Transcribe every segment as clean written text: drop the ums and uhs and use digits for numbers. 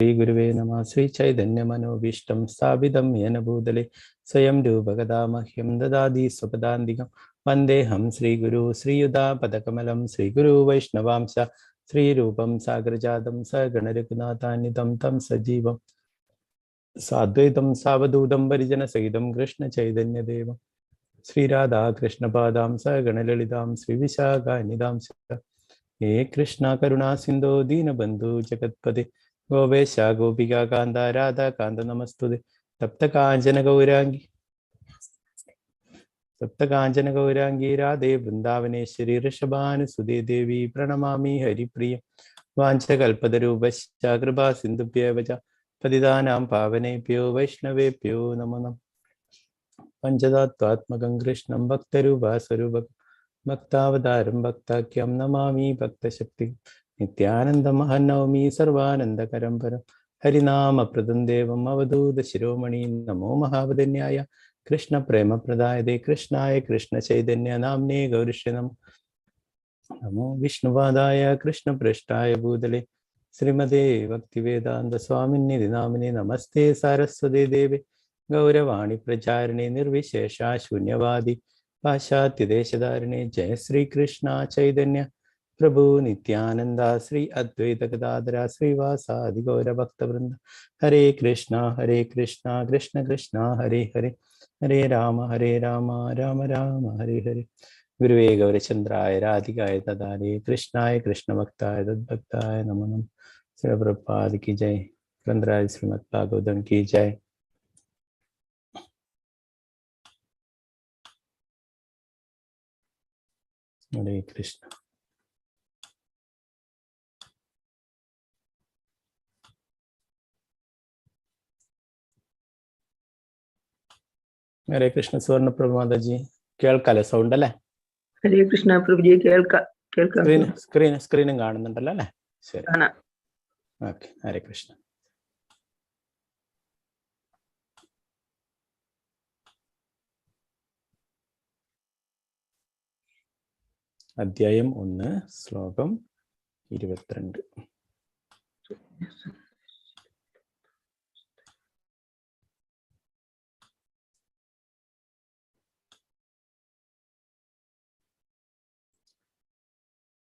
श्री गुरुवे नमः। श्री चैतन्य मनोभीष्टं स्थापितं येन भूतले स्वयं रूपकदा मह्यं ददाति स्वपदान्तिकं। वन्देऽहं श्रीगुरु श्रीयुतापदकमलं श्रीगुरु वैष्णवांश श्रीरूपं सागरजातं सगणरघुनाथान्वितं तं सजीवं साद्वैतं सावधूतं परिजनसहितं कृष्णचैतन्यदेवं श्रीराधा कृष्णपादां सगणललितां श्रीविशाखान्वितां हे कृष्णा करुणा सिन्धो दीनबन्धु जगत्पते गोपेश गोपिका कान्त राधा कान्त नमस्तुते। सप्तकाञ्चन गौरांगी राधे वृंदावनेश्वरी ऋषभानुसुते देवी प्रणमामि हरिप्रिय। वाञ्छकल्पतरुभ्यश्च कृपा सिन्धुभ्येव च पतितानां पावनेभ्यो वैष्णवेभ्यो नमो नमः। पञ्चतत्त्वात्मकं कृष्णं भक्तरूपस्वरूपं भक्तावतारं भक्ताख्यं नमामि भक्तशक्ति। नित्यानन्दमहं सर्वानन्दकरं परं हरिनामप्रदं देवम् अवधूतशिरोमणि नमो महावदन्याय कृष्ण प्रेम प्रदायते कृष्णाय कृष्ण चैतन्य नाम्ने गौरीशे नमो विष्णुपादाय कृष्ण पृष्ठाय भूतले श्रीमते भक्तिवेदांत स्वामिन्निधि नामिने नमस्ते सारस्वते देवे गौरवाणी प्रचारिणे निर्विशेषा शून्यवादी पाश्चात्य देशधारिणे। जय श्री कृष्ण चैतन्य प्रभु नित्यानंद श्री अद्वैत गदाधर श्रीवासादि गौर भक्तवृंद। हरे कृष्णा कृष्ण कृष्णा हरे हरे हरे राम राम राम हरे हरे। गुरुवे गौरचंद्राय राधिकाय तदारे कृष्णाय कृष्ण भक्ताय तद्भक्ताय नमो नमः। श्री प्रभुपाद की जय। ग्रंथराज श्रीमद् भागवतम की जय। हरे कृष्ण। हरे कृष्ण सुवर्ण प्रभु माता जी കേൾക്കാലോ സൗണ്ട് അല്ലേ? ഹരേ കൃഷ്ണ പ്രഭുജി കേൾക്കാം. സ്ക്രീനും കാണുന്നുണ്ടല്ലോ അല്ലേ? ശരി, ഓക്കെ. ഹരേ കൃഷ്ണ. അധ്യായം 1 ശ്ലോകം 22.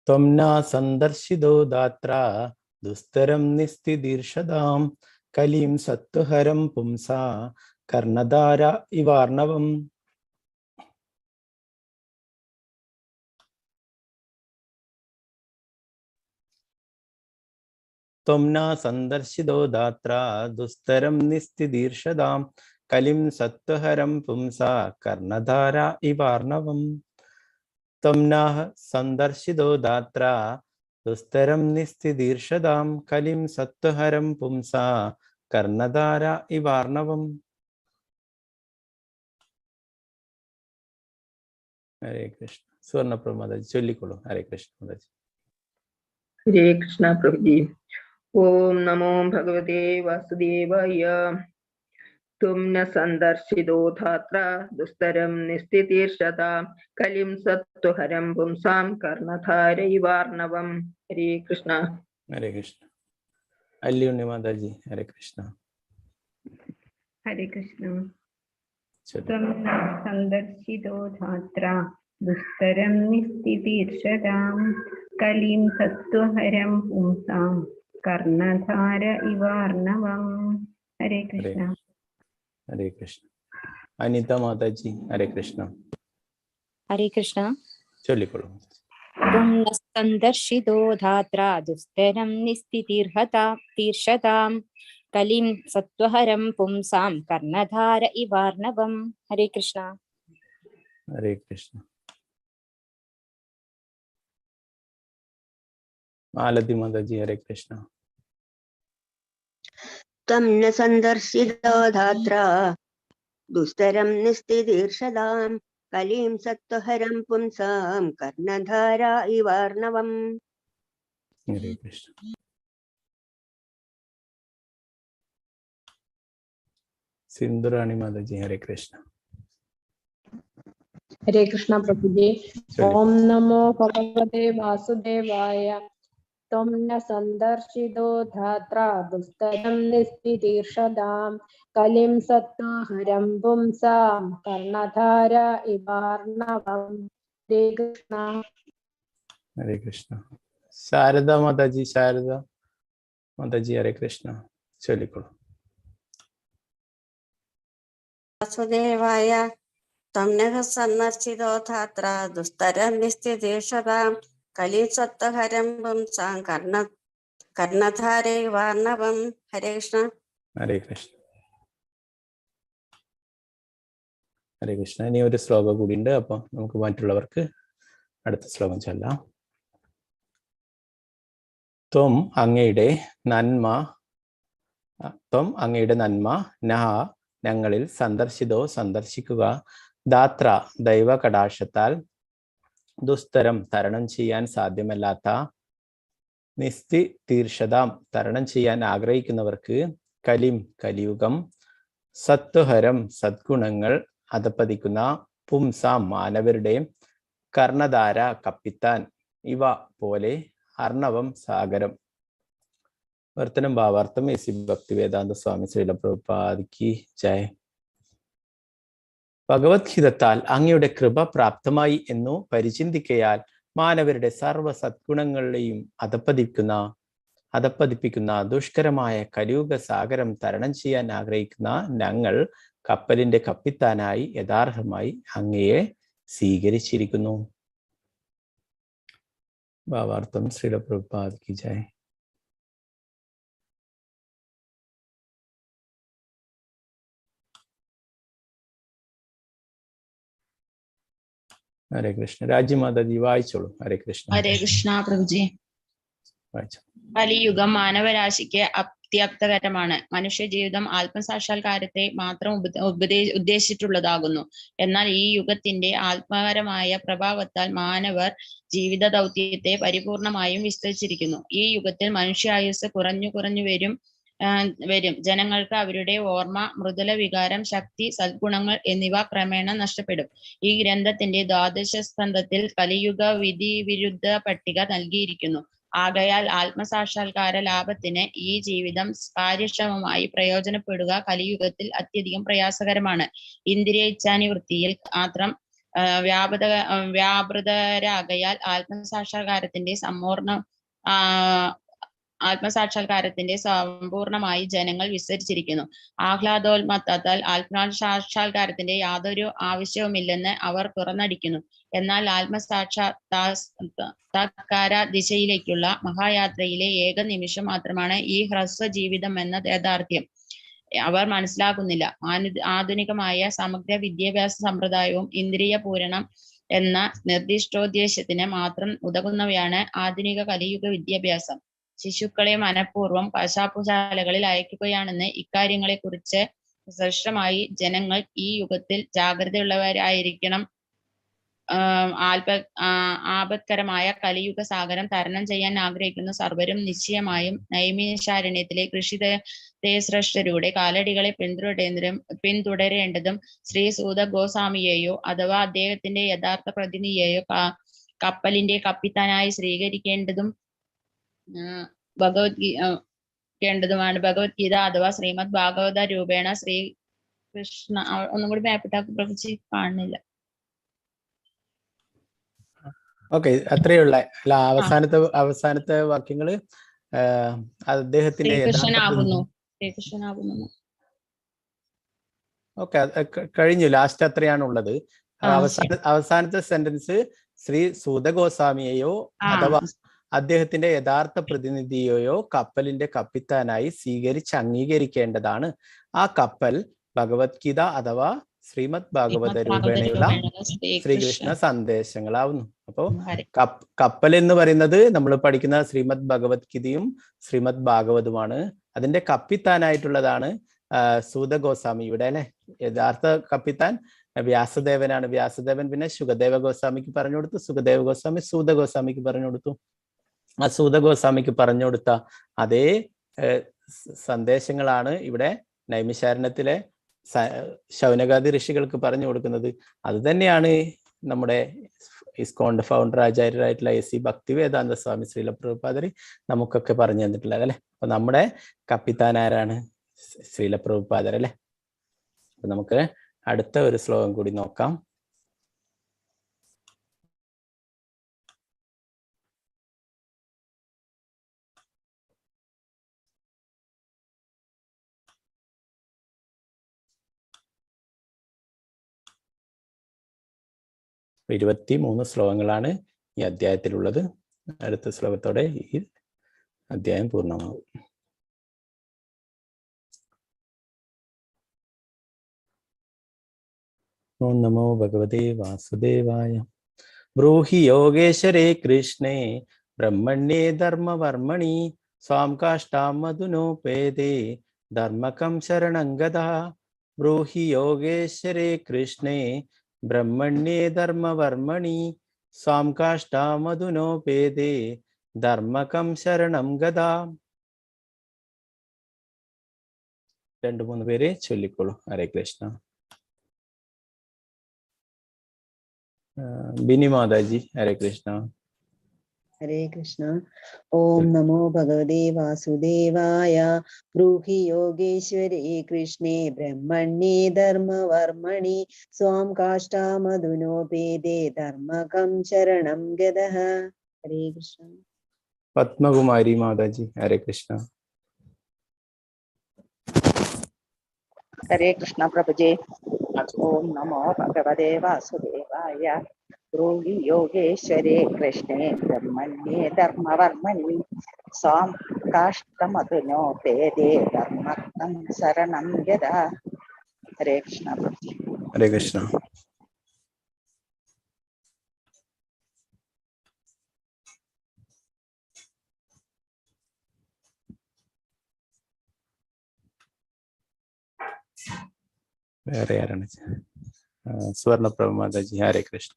त्वं न सन्दर्शितो दात्रा दुस्तरं निस्तिदीर्षदां कलिं सत्त्वहरं पुंसा कर्णधारा इवार्णवम्। त्वं न सन्दर्शितो दात्रा दुस्तरं निस्तिदीर्षदां कलिं सत्त्वहरं पुंसा कर्णधारा इवार्णवम्। त्वं न सन्दर्शितो दात्रा दुस्तरं निस्तिदीर्षदां कलिं सत्त्वहरं पुंसा कर्णधारा इवार्णवम्। हरे कृष्ण. सुवर्ण प्रमाद चൊല്ലിക്കൊള്ളൂ. हरे कृष्ण माताजी. ഹരേ കൃഷ്ണ പ്രഭുജി. ഓം നമോ ഭഗവതേ വാസുദേവായ. തും ന സന്ദർശിതോ ധാത്ര ദുസ്തരം നിസ്ഥിതീർഷതാം കലിം സത്വഹരം പുംസാം കർണധാരൈവാർണവം. ഹരേ കൃഷ്ണ. हरे कृष्ण. അല്ലുണ്ണി മാതാജി. हरे कृष्ण. हरे कृष्ण. त्वं न सन्दर्शितो धात्र दुस्तरं निस्तितीर्षदां कलिं सत्त्वहरं पुंसां कर्णधार इवार्णवम्. हरे कृष्ण. हरे कृष्ण. अनिता माताजी. हरे कृष्ण. हरे कृष्ण. चൊല്ലിക്കൊള്ളൂ. त्वं न सन्दर्शितो धात्रा दुस्तरं निस्तितीर्षतां कलिं सत्त्वहरं पुंसां कर्णधार इवार्णवम्. हरे कृष्ण. हरे कृष्ण. मालती माताजी. हरे कृष्ण. त्वं न सन्दर्शितो धात्रा दुस्तरं निस्तिदीर्षदां कलिं सत्त्वहरं पुंसां कर्णधारा इवार्णवम्. हरे कृष्ण. सिंधुराणी माताजी. हरे कृष्ण. हरे कृष्ण प्रभुजी. ओम नमो भगवते वासुदेवाय. त्वं न सन्दर्शितो धात्रा दुस्तरं निस्तितीर्षदां कलिं सत्त्वहरं पुंसां कर्णधारा इवार्णवम् हरे कृष्ण. ഹരേ കൃഷ്ണ. ശാരദ മാതാജി, ശാരദ മാതാജി, ഹരേ കൃഷ്ണ. ചൊല്ലിക്കോളൂ. വാസുദേവായ ത്വം നഃ സന്ദർശിതോ ധാത്ര ദുസ്തരം നിസ്തിതീർഷതാം കലിം സത്വഹരം പുംസാം കർണധാരൈവാർണവം. ഹരേ കൃഷ്ണ. ഹരേ കൃഷ്ണ. ഹരേ കൃഷ്ണ. ഇനി ഒരു ശ്ലോകം കൂടി ഉണ്ട്, അപ്പൊ നമുക്ക് മറ്റുള്ളവർക്ക് അടുത്ത ശ്ലോകം ചൊല്ലാം. ത്വം അങ്ങയുടെ നന്മ നഹ ഞങ്ങളിൽ സന്ദർശിതോ സന്ദർശിക്കുക, ദാത്ര ദൈവ കടാക്ഷത്താൽ ദുസ്തരം തരണം ചെയ്യാൻ സാധ്യമല്ലാത്ത, നിസ്തി തീർഷതാം തരണം ചെയ്യാൻ ആഗ്രഹിക്കുന്നവർക്ക്, കലിയുഗം, സത്വഹരം സദ്ഗുണങ്ങൾ അധപ്പതിക്കുന്ന, പുംസാം മാനവരുടെ, കർണധാര കപ്പിത്താൻ, ഇവ പോലെ അർണവം സാഗരം. വർത്തനം ഭാവാർത്ഥം എസി ഭക്തിവേദാന്ത സ്വാമി ശ്രീല പ്രഭുപാദിക്ക് ജയ്. ഭഗവത്ഗീതത്താൽ അങ്ങയുടെ കൃപ പ്രാപ്തമായി എന്നു പരിചിന്തിക്കയാൽ മാനവരുടെ സർവ സദ്ഗുണങ്ങളെയും അധപ്പതിപ്പിക്കുന്ന ദുഷ്കരമായ കലിയുഗ സാഗരം തരണം ചെയ്യാൻ ആഗ്രഹിക്കുന്ന ഞങ്ങൾ കപ്പലിന്റെ കപ്പിത്താനായി യഥാർത്ഥമായി അങ്ങയെ സ്വീകരിച്ചിരിക്കുന്നു. ഭാവാർത്ഥം ശ്രീല പ്രഭുപാദിക്ക് ജയ്. ഹരേ കൃഷ്ണ. രാജ്യമാതാജി വായിച്ചോളൂ. ഹരേ കൃഷ്ണ. ഹരേ കൃഷ്ണ പ്രഭുജി. വായിച്ചോ. കലിയുഗം മാനവരാശിക്ക് അത്യപ്തകരമാണ്. മനുഷ്യ ജീവിതം ആത്മസാക്ഷാത്കാരത്തെ മാത്രം ഉദ്ദേശിച്ചിട്ടുള്ളതാകുന്നു. എന്നാൽ ഈ യുഗത്തിന്റെ ആത്മകരമായ പ്രഭാവത്താൽ മാനവർ ജീവിത ദൗത്യത്തെ പരിപൂർണമായും വിസ്തരിച്ചിരിക്കുന്നു. ഈ യുഗത്തിൽ മനുഷ്യായുസ് കുറഞ്ഞു വരും. ജനങ്ങൾക്ക് അവരുടെ ഓർമ്മ, മൃദുല വികാരം, ശക്തി, സദ്ഗുണങ്ങൾ എന്നിവ ക്രമേണ നഷ്ടപ്പെടും. ഈ ഗ്രന്ഥത്തിന്റെ ദ്വാദശ സ്കന്ധത്തിൽ കലിയുഗ വിധി വിരുദ്ധ പട്ടിക നൽകിയിരിക്കുന്നു. ആകയാൽ ആത്മസാക്ഷാത്കാര ലാഭത്തിന് ഈ ജീവിതം കാര്യക്ഷമമായി പ്രയോജനപ്പെടുക കലിയുഗത്തിൽ അത്യധികം പ്രയാസകരമാണ്. ഇന്ദ്രിയ ഇച്ഛാനിവൃത്തിയിൽ മാത്രം വ്യാപൃതരാകയാൽ ആത്മസാക്ഷാത്കാരത്തിന്റെ സമ്പൂർണമായി ജനങ്ങൾ വിസ്തരിച്ചിരിക്കുന്നു. ആഹ്ലാദോന്മത്തത്താൽ ആത്മസാക്ഷാത്കാരത്തിന്റെ യാതൊരു ആവശ്യവുമില്ലെന്ന് അവർ തുറന്നടിക്കുന്നു. എന്നാൽ ആത്മസാക്ഷാത്കാര ദിശയിലേക്കുള്ള മഹായാത്രയിലെ ഏക നിമിഷം മാത്രമാണ് ഈ ഹ്രസ്വ ജീവിതം എന്ന യാഥാർത്ഥ്യം അവർ മനസ്സിലാക്കുന്നില്ല. ആധുനികമായ സമഗ്ര വിദ്യാഭ്യാസ സമ്പ്രദായവും ഇന്ദ്രിയ പൂരണം എന്ന നിർദ്ദിഷ്ടോദ്ദേശ്യത്തിന് മാത്രം ഉതകുന്നവയാണ് ആധുനിക കലിയുഗ വിദ്യാഭ്യാസം. ശിശുക്കളെ മനഃപൂർവ്വം കശാപ്പുശാലകളിൽ അയക്കുകയാണെന്ന് ഇക്കാര്യങ്ങളെ കുറിച്ച് സ്പഷ്ടമായി ജനങ്ങൾ ഈ യുഗത്തിൽ ജാഗ്രതയുള്ളവരായിരിക്കണം. ആപത്കരമായ കലിയുഗ സാഗരം തരണം ചെയ്യാൻ ആഗ്രഹിക്കുന്ന സർവരും നിശ്ചയമായും നൈമിഷാരണ്യത്തിലെ കൃഷിതേശ്രേഷ്ഠരുടെ കാലടികളെ പിന്തുടരേണ്ടതും ശ്രീ സൂത ഗോസ്വാമിയെയോ അഥവാ അദ്ദേഹത്തിന്റെ യഥാർത്ഥ പ്രതിനിധിയെയോ കപ്പലിന്റെ കപ്പിത്താനായി സ്വീകരിക്കേണ്ടതുമാണ്. ഭഗവത്ഗീത അഥവാ ശ്രീമദ് ഭാഗവത രൂപേണ ശ്രീകൃഷ്ണ. ഒന്നും കൂടി മേപ്പിട്ടാക്കി പ്രവചി കാണുന്നില്ല. ഓക്കെ, അത്രയുള്ള അല്ല. അവസാനത്തെ വാക്യങ്ങള് അദ്ദേഹത്തിന്റെ ഓക്കെ കഴിഞ്ഞു. ലാസ്റ്റ് അത്രയാണുള്ളത്. അവസാനത്തെ സെന്റൻസ് ശ്രീ സൂത ഗോസ്വാമിയെയോ അഥവാ അദ്ദേഹത്തിന്റെ യഥാർത്ഥ പ്രതിനിധിയെയോ കപ്പലിന്റെ കപ്പിത്താനായി സ്വീകരിച്ച് അംഗീകരിക്കേണ്ടതാണ്. ആ കപ്പൽ ഭഗവത്ഗീത അഥവാ ശ്രീമദ് ഭാഗവത രൂപേണയുള്ള ശ്രീകൃഷ്ണ സന്ദേശങ്ങളാവുന്നു. അപ്പോ കപ്പൽ എന്ന് പറയുന്നത് നമ്മൾ പഠിക്കുന്ന ശ്രീമദ് ഭഗവത്ഗീതയും ശ്രീമദ് ഭാഗവതുമാണ്. അതിന്റെ കപ്പിത്താനായിട്ടുള്ളതാണ് സൂത ഗോസ്വാമിയുടെ അല്ലെ. യഥാർത്ഥ കപ്പിത്താൻ വ്യാസദേവനാണ്. വ്യാസദേവൻ പിന്നെ ശുകദേവ ഗോസ്വാമിക്ക് പറഞ്ഞു കൊടുത്തു. സുഖദേവ ഗോസ്വാമി സൂത ഗോസ്വാമിക്ക് പറഞ്ഞു കൊടുത്തു. ആ സൂത ഗോസ്വാമിക്ക് പറഞ്ഞു കൊടുത്ത അതേ സന്ദേശങ്ങളാണ് ഇവിടെ നൈമിഷാരണ്യത്തിലെ ശൗനകാദി ഋഷികൾക്ക് പറഞ്ഞു കൊടുക്കുന്നത്. അത് തന്നെയാണ് നമ്മുടെ ഇസ്കോണിന്റെ ഫൗണ്ടർ ആചാര്യരായിട്ടുള്ള എസ് സി ഭക്തി വേദാന്ത സ്വാമി ശ്രീല പ്രഭുപാദർ നമുക്കൊക്കെ പറഞ്ഞു തന്നിട്ടുള്ളത് അല്ലെ. അപ്പൊ നമ്മുടെ കപ്പിത്താൻ ആരാണ്? ശ്രീല പ്രഭുപാദർ അല്ലെ. അപ്പൊ നമുക്ക് അടുത്ത ഒരു ശ്ലോകം കൂടി നോക്കാം. ് 23 ശ്ലോകങ്ങളാണ് ഈ അധ്യായത്തിലുള്ളത്. അടുത്ത ശ്ലോകത്തോടെ ഈ അധ്യായം പൂർണ്ണമാകും. ഓം നമോ ഭഗവതേ വാസുദേവായ. ബ്രൂഹി യോഗേശ്വരേ കൃഷ്ണേ ബ്രഹ്മണ്യേ ധർമ്മവർമ്മണി സ്വാം കാഷ്ടാം മധുനോപേദേ ധർമ്മകം ശരണം ഗതാ. ബ്രൂഹി യോഗേശ്വരേ കൃഷ്ണേ ബ്രഹ്മണ്യേ ധർമ്മവർമ്മണി സ്വാം കാഷ്ടാം മധുനോപേദേ ധർമ്മകം ശരണം ഗതാ. 2-3 പേര് ചൊല്ലിക്കോളൂ. ഹരേ കൃഷ്ണ. ബിനി മാതാജി ഹരേ കൃഷ്ണ. ഹരേ കൃഷ്ണ. ഓം നമോ ഭഗവതേ വാസുദേവായ. ബ്രൂഹി യോഗേശ്വരേ കൃഷ്ണേ ബ്രഹ്മണ്യേ ധർമ്മവർമ്മണി സ്വാം കാഷ്ടാമധുനോപേദേ ധർമ്മകം ശരണം ഗതഃ. ഹരേ കൃഷ്ണ. പത്മകുമാരി മാതാജി ഹരേ കൃഷ്ണ. ഹരേ കൃഷ്ണ പ്രഭുജേ. ഓം നമോ ഭഗവതേ വാസുദേവായ. ബ്രൂഹി യോഗേശ്വരേ കൃഷ്ണേ ബ്രഹ്മണ്യേ ധർമ്മവർമ്മണി സ്വാം കാഷ്ടമധുനോപേദേ ധർമ്മകം ശരണം ഗതാ. ഹരേ കൃഷ്ണ പ്രഭുജേ. ഹരേ കൃഷ്ണ. വേറെ ആരാണ്? സുവർണപ്രഭ മാതാജി ഹരേ കൃഷ്ണ.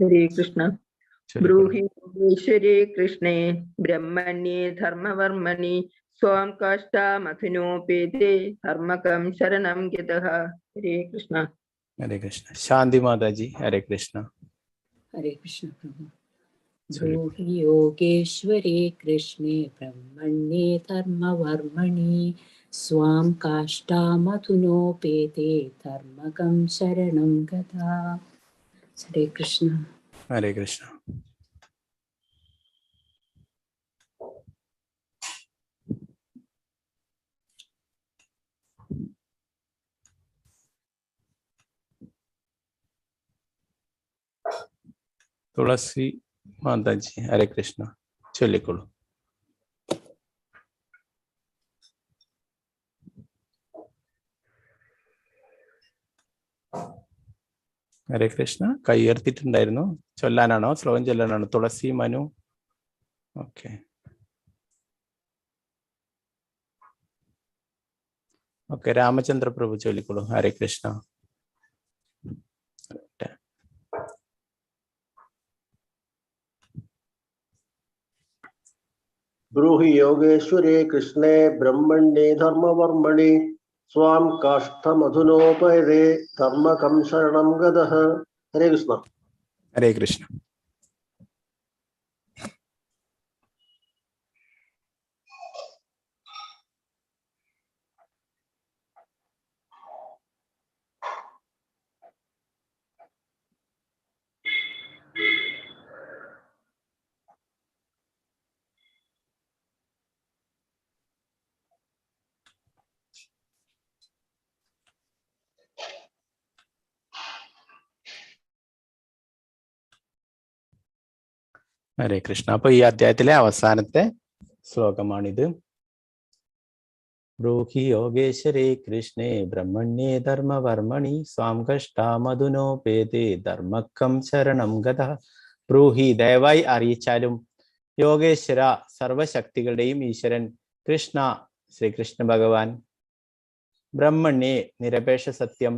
ഹരേ കൃഷ്ണ. ബ്രൂഹി യോഗേശ്വരേ കൃഷ്ണേ ബ്രഹ്മണ്യേ ധർമ്മവർമ്മണി സ്വാം കാഷ്ടാമധുനോപേദേ ധർമ്മകം ശരണം ഗതഃ. ഹരേ കൃഷ്ണ. ഹരേ കൃഷ്ണ. ശാന്തി മാതാജി ഹരേ കൃഷ്ണ. ഹരേ കൃഷ്ണ പ്രഭു. ബ്രൂഹി യോഗേശ്വരേ കൃഷ്ണേ ബ്രഹ്മണ്യേ ധർമ്മവർമ്മണി സ്വാം കാഷ്ടാമധുനോപേദേ ധർമ്മകം ശരണം ഗതാ. ഹരേ കൃഷ്ണ. ഹരേ കൃഷ്ണ. തുളസി മാതാജി ഹരേ കൃഷ്ണ. ചൊല്ലിക്കോളൂ. ഹരേ കൃഷ്ണ. കൈ ഉയർത്തിയിട്ടുണ്ടായിരുന്നു. ചൊല്ലാനാണോ ശ്ലോകം ചൊല്ലാനാണോ? തുളസി, മനു. ഓക്കെ. ഓക്കെ. രാമചന്ദ്ര പ്രഭു ചൊല്ലിക്കോളൂ. ഹരേ കൃഷ്ണ. ബ്രൂഹി യോഗേശ്വരേ കൃഷ്ണേ ബ്രഹ്മണ്യേ ധർമ്മവർമ്മണി സ്വാം കാഷ്ഠമധുനോപേദേ ധർമ്മകം ശരണം ഗതഃ. ഹരേ കൃഷ്ണ. ഹരേ കൃഷ്ണ. ഹരേ കൃഷ്ണ. അപ്പൊ ഈ അധ്യായത്തിലെ അവസാനത്തെ ശ്ലോകമാണിത്. ബ്രൂഹി യോഗേശ്വരേ കൃഷ്ണേ ബ്രഹ്മണ്യേ ധർമ്മവർമ്മണി സ്വാം കഷ്ടാമധുനോപേദേ ധർമ്മകം ശരണം ഗതഃ. ബ്രൂഹി ദയവായി അറിയിച്ചാലും, യോഗേശ്വര സർവശക്തികളുടെയും ഈശ്വരൻ കൃഷ്ണ ശ്രീകൃഷ്ണ ഭഗവാൻ, ബ്രഹ്മണ്യേ നിരപേക്ഷ സത്യം,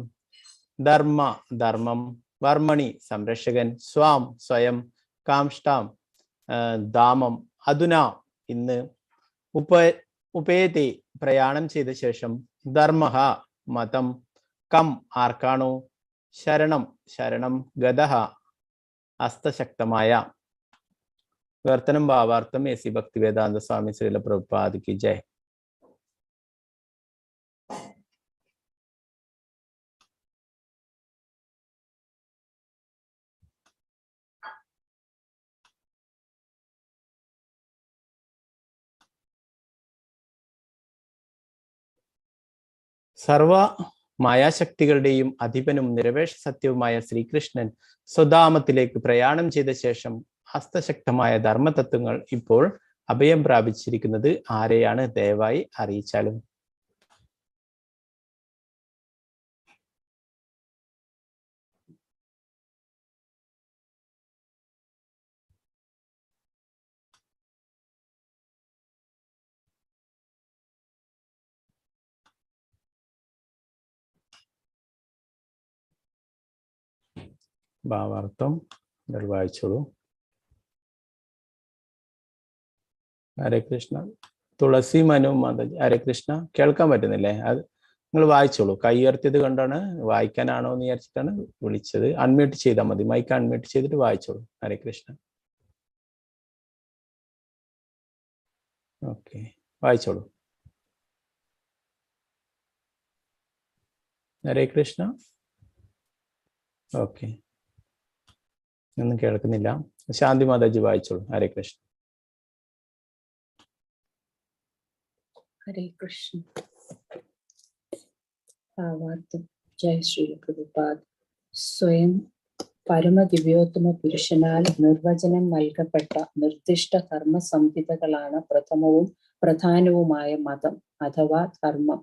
ധർമ്മ ധർമ്മം, വർമ്മണി സംരക്ഷകൻ, സ്വാം സ്വയം, കാംഷ്ടാം ധാമം, അധുന ഇന്ന്, ഉപേതി പ്രയാണം ചെയ്ത ശേഷം, ധർമ്മ മതം, കം ആർക്കാണോ, ശരണം ശരണം ഗതഃ ഹസ്തശക്തമായ. വിവർത്തനം ഭാവാർത്ഥം എ സി ഭക്തിവേദാന്ത സ്വാമി ശ്രീല പ്രഭുപാദ് കി ജയ്. സർവ മായാശക്തികളുടെയും അധിപനും നിരപേക്ഷ സത്യവുമായ ശ്രീകൃഷ്ണൻ സ്വധാമത്തിലേക്ക് പ്രയാണം ചെയ്ത ശേഷം ഹസ്തശക്തമായ ധർമ്മതത്വങ്ങൾ ഇപ്പോൾ അഭയം പ്രാപിച്ചിരിക്കുന്നത് ആരെയാണ്? ദയവായി അറിയിച്ചാലും. ഭാവാർത്ഥം വായിച്ചോളൂ. ഹരേ കൃഷ്ണ. തുളസി മനു മാതാജി. ഹരേ കൃഷ്ണ. കേൾക്കാൻ പറ്റുന്നില്ലേ? അത് നിങ്ങൾ വായിച്ചോളൂ. കൈ ഉയർത്തിയത് കണ്ടാണ്, വായിക്കാനാണോ എന്ന് വിചാരിച്ചിട്ടാണ് വിളിച്ചത്. അൺമ്യൂട്ട് ചെയ്താൽ മതി, മൈക്ക് അൺമ്യൂട്ട് ചെയ്തിട്ട് വായിച്ചോളൂ. ഹരേ കൃഷ്ണ. ഓക്കെ, വായിച്ചോളൂ. ഹരേ കൃഷ്ണ. ഓക്കെ, ഒന്നും കേൾക്കുന്നില്ല. ശാന്തി മാതാജി വായിച്ചോളൂ. ഹരേ കൃഷ്ണ. ഹരേ കൃഷ്ണ. ഭാവാർത്ഥം. ജയ ശ്രീ പ്രഭുപാദ്. സ്വയം പരമദിവ്യോത്തമ പുരുഷനാൽ നിർവചനം നൽകപ്പെട്ട നിർദ്ദിഷ്ട ധർമ്മ സംഹിതകളാണ് പ്രഥമവും പ്രധാനവുമായ മതം അഥവാ ധർമ്മം.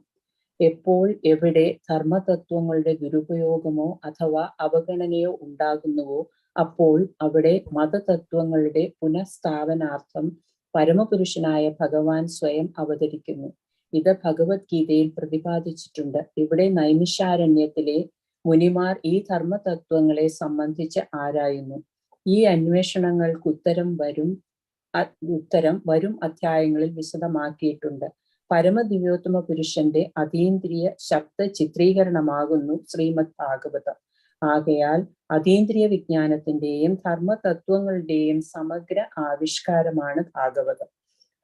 എപ്പോൾ എവിടെ ധർമ്മതത്വങ്ങളുടെ ദുരുപയോഗമോ അഥവാ അവഗണനയോ ഉണ്ടാകുന്നുവോ അപ്പോൾ അവിടെ മതതത്വങ്ങളുടെ പുനഃസ്ഥാപനാർത്ഥം പരമപുരുഷനായ ഭഗവാൻ സ്വയം അവതരിക്കുന്നു. ഇത് ഭഗവത്ഗീതയിൽ പ്രതിപാദിച്ചിട്ടുണ്ട്. ഇവിടെ നൈമിഷാരണ്യത്തിലെ മുനിമാർ ഈ ധർമ്മതത്വങ്ങളെ സംബന്ധിച്ച് ആരായുന്നു. ഈ അന്വേഷണങ്ങൾക്ക് ഉത്തരം വരും അധ്യായങ്ങളിൽ വിശദമാക്കിയിട്ടുണ്ട്. പരമദിവ്യോത്തമ പുരുഷന്റെ അതീന്ദ്രിയ ശബ്ദ ചിത്രീകരണമാകുന്നു ശ്രീമദ് ഭാഗവതം. ആകയാൽ അതീന്ദ്രിയ വിജ്ഞാനത്തിന്റെയും ധർമ്മതത്വങ്ങളുടെയും സമഗ്ര ആവിഷ്കാരമാണ് ഭാഗവതം.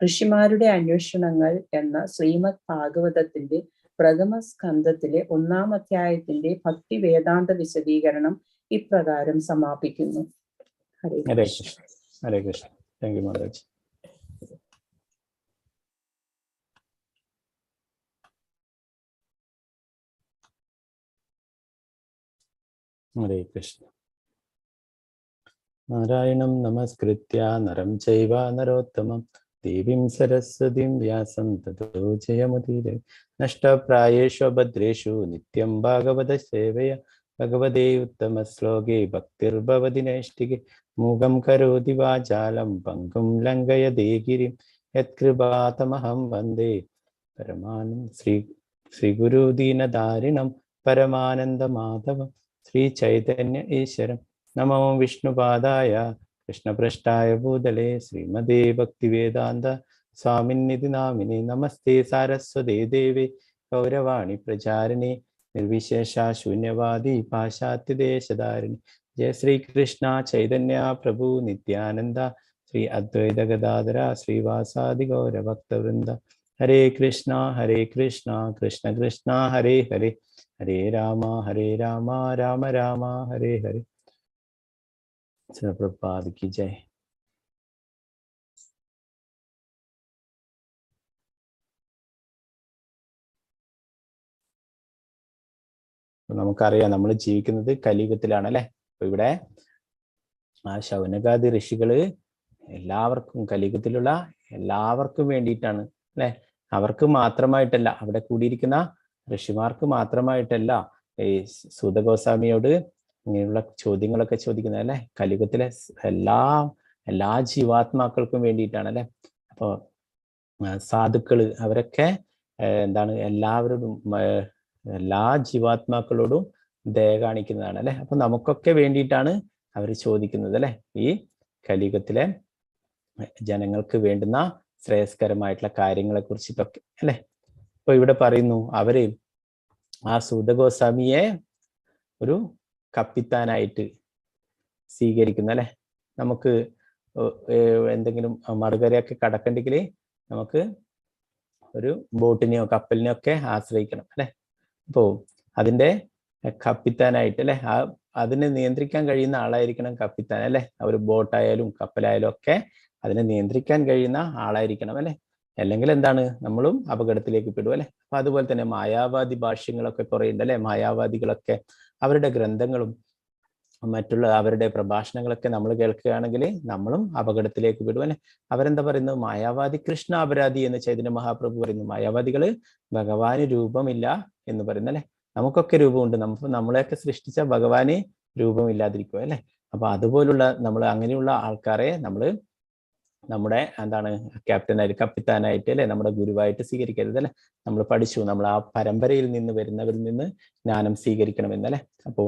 ഋഷിമാരുടെ അന്വേഷണങ്ങൾ എന്ന ശ്രീമദ് ഭാഗവതത്തിന്റെ പ്രഥമ സ്കന്ധത്തിലെ 1-ാം അധ്യായത്തിന്റെ ഭക്തി വേദാന്ത വിശദീകരണം ഇപ്രകാരം സമാപിക്കുന്നു. ഹരേ കൃഷ്ണ. ഹരേ കൃഷ്ണ. താങ്ക് യു മാതാജി. ഹരേ കൃഷ്ണ. നാരായണം നമസ്കൃത്യ നരം ചൈവ നരോത്തമം ദേവീം സരസ്വതീം വ്യാസം തതോ ജയമുദീരേ. നഷ്ടപ്രായേഷു ഭദ്രേഷു നിത്യം ഭാഗവത സേവയ ഭഗവതേ ഉത്തമ ശ്ലോകേ ഭക്തിർഭവതി നൈഷ്ഠികേ. മൂകം കരോതി വാചാലം പങ്കും ലംഘയതേ ഗിരിം യത്കൃപാതമഹം വന്ദേ ശ്രീ ഗുരു ദീനധാരിണം പരമാനന്ദ മാധവം ശ്രീ ചൈതന്യ ഈശ്വരം. നമോ വിഷ്ണുപാദായ കൃഷ്ണപൃഷ്ഠായ ഭൂതലേ ശ്രീമദേ ഭക്തിവേദാന്ത സ്വാമിന്നിധി നാമിനി. നമസ്തേ സാരസ്വതേ ദേവേ ഗൗരവാണി പ്രചാരിണി നിർവിശേഷ ശൂന്യവാദി പാശ്ചാത്യദേശധാരിണി. ജയ ശ്രീകൃഷ്ണ ചൈതന്യ പ്രഭു നിത്യാനന്ദ ശ്രീ അദ്വൈത ഗദാധര ശ്രീവാസാദി ഗൗരഭക്തവൃന്ദ. ഹരേ കൃഷ്ണ കൃഷ്ണ കൃഷ്ണ ഹരേ ഹരേ ഹരേ രാമ രാമ രാമ ഹരേ ഹരേ. പ്രഭുപാദ് കി ജയ്. നമുക്കറിയാം നമ്മൾ ജീവിക്കുന്നത് കലിയുഗത്തിലാണ് അല്ലെ. അപ്പൊ ഇവിടെ ആ ശൗനകാദി ഋഷികള് എല്ലാവർക്കും, കലിയുഗത്തിലുള്ള എല്ലാവർക്കും വേണ്ടിയിട്ടാണ് അല്ലെ. അവർക്ക് മാത്രമായിട്ടല്ല, അവിടെ കൂടിയിരിക്കുന്ന ഋഷിമാർക്ക് മാത്രമായിട്ടല്ല ഈ സൂതഗോസ്വാമിയോട് ഇങ്ങനെയുള്ള ചോദ്യങ്ങളൊക്കെ ചോദിക്കുന്നത് അല്ലെ. കലിയുഗത്തിലെ എല്ലാ ജീവാത്മാക്കൾക്കും വേണ്ടിയിട്ടാണ് അല്ലെ. അപ്പൊ സാധുക്കള് അവരൊക്കെ എന്താണ് എല്ലാവരോടും എല്ലാ ജീവാത്മാക്കളോടും ദയ കാണിക്കുന്നതാണ് അല്ലെ. അപ്പൊ നമുക്കൊക്കെ വേണ്ടിയിട്ടാണ് അവർ ചോദിക്കുന്നത് അല്ലെ. ഈ കലിയുഗത്തിലെ ജനങ്ങൾക്ക് വേണ്ടുന്ന ശ്രേയസ്കരമായിട്ടുള്ള കാര്യങ്ങളെ കുറിച്ചിട്ടൊക്കെ അല്ലെ. അപ്പൊ ഇവിടെ പറയുന്നു അവര് ആ സൂതഗോസ്വാമിയെ ഒരു കപ്പിത്താനായിട്ട് സ്വീകരിക്കുന്നു അല്ലെ. നമുക്ക് എന്തെങ്കിലും മറുകരയൊക്കെ കടക്കണ്ടെങ്കിൽ നമുക്ക് ഒരു ബോട്ടിനെയോ കപ്പലിനെയോ ഒക്കെ ആശ്രയിക്കണം അല്ലെ. അപ്പോ അതിന്റെ കപ്പിത്താനായിട്ട് അല്ലെ, അതിനെ നിയന്ത്രിക്കാൻ കഴിയുന്ന ആളായിരിക്കണം കപ്പിത്താൻ അല്ലെ. ഒരു ബോട്ടായാലും കപ്പലായാലും ഒക്കെ അതിനെ നിയന്ത്രിക്കാൻ കഴിയുന്ന ആളായിരിക്കണം അല്ലെ. അല്ലെങ്കിൽ എന്താണ്, നമ്മളും അപകടത്തിലേക്ക് പെടും അല്ലെ. അപ്പൊ അതുപോലെ തന്നെ മായാവാദി ഭാഷ്യങ്ങളൊക്കെ കുറെ ഉണ്ട് അല്ലെ. മായാവാദികളൊക്കെ അവരുടെ ഗ്രന്ഥങ്ങളും മറ്റുള്ള അവരുടെ പ്രഭാഷണങ്ങളൊക്കെ നമ്മൾ കേൾക്കുകയാണെങ്കിൽ നമ്മളും അപകടത്തിലേക്ക് വിടും അല്ലെ. അവരെന്താ പറയുന്നത്, മായാവാദി കൃഷ്ണ അപരാധി എന്ന് ചൈതന്യ മഹാപ്രഭു പറയുന്നു. മായാവാദികള് ഭഗവാന് രൂപമില്ല എന്ന് പറയുന്നു അല്ലെ. നമുക്കൊക്കെ രൂപമുണ്ട്, നമ്മളെയൊക്കെ സൃഷ്ടിച്ച ഭഗവാന് രൂപമില്ലാതിരിക്കുക അല്ലെ. അപ്പൊ അതുപോലുള്ള നമ്മൾ അങ്ങനെയുള്ള ആൾക്കാരെ നമ്മുടെ എന്താണ് ക്യാപ്റ്റനായിട്ട് കപ്പിത്താനായിട്ട് അല്ലെ, നമ്മുടെ ഗുരുവായിട്ട് സ്വീകരിക്കരുത് അല്ലെ. നമ്മൾ പഠിച്ചു, നമ്മൾ ആ പരമ്പരയിൽ നിന്ന് വരുന്നവരിൽ നിന്ന് ജ്ഞാനം സ്വീകരിക്കണമെന്നല്ലേ. അപ്പോ